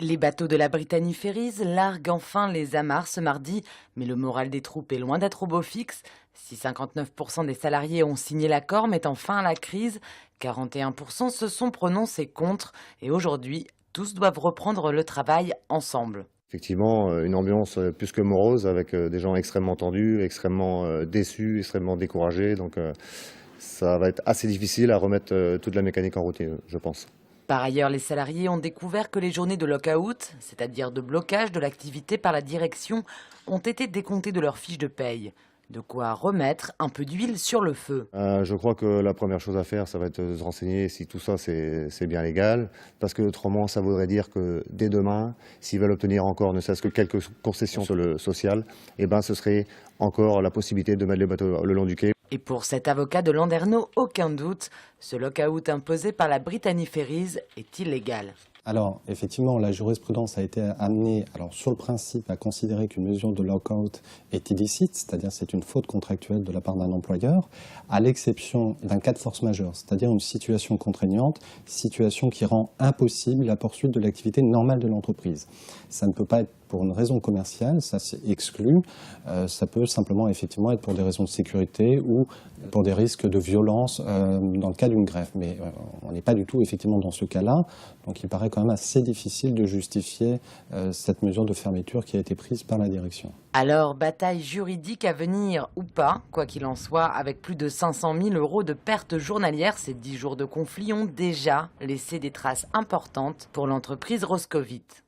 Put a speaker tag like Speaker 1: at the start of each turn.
Speaker 1: Les bateaux de la Brittany Ferries larguent enfin les amarres ce mardi, mais le moral des troupes est loin d'être au beau fixe. Si 59% des salariés ont signé l'accord mettant fin à la crise, 41% se sont prononcés contre et aujourd'hui, tous doivent reprendre le travail ensemble.
Speaker 2: Effectivement, une ambiance plus que morose avec des gens extrêmement tendus, extrêmement déçus, extrêmement découragés. Donc ça va être assez difficile à remettre toute la mécanique en route, je pense.
Speaker 1: Par ailleurs, les salariés ont découvert que les journées de lock-out, c'est-à-dire de blocage de l'activité par la direction, ont été décomptées de leur fiche de paye. De quoi remettre un peu d'huile sur le feu.
Speaker 2: Je crois que la première chose à faire, ça va être de se renseigner si tout ça c'est bien légal, parce que autrement, ça voudrait dire que dès demain, s'ils veulent obtenir encore ne serait-ce que quelques concessions sur le social, eh ben, ce serait encore la possibilité de mettre les bateaux le long du quai.
Speaker 1: Et pour cet avocat de Landerneau, aucun doute, ce lock-out imposé par la Brittany Ferries est illégal.
Speaker 3: Alors, effectivement, la jurisprudence a été amenée, alors sur le principe, à considérer qu'une mesure de lock-out est illicite, c'est-à-dire c'est une faute contractuelle de la part d'un employeur, à l'exception d'un cas de force majeure, c'est-à-dire une situation contraignante, situation qui rend impossible la poursuite de l'activité normale de l'entreprise. Ça ne peut pas être pour une raison commerciale, ça c'est exclu. Ça peut simplement effectivement être pour des raisons de sécurité ou pour des risques de violence dans le cas d'une grève. Mais on n'est pas du tout effectivement dans ce cas-là. Donc il paraît quand même assez difficile de justifier cette mesure de fermeture qui a été prise par la direction.
Speaker 1: Alors, bataille juridique à venir ou pas, quoi qu'il en soit, avec plus de 500 000 € de pertes journalières, ces 10 jours de conflit ont déjà laissé des traces importantes pour l'entreprise Roscovite.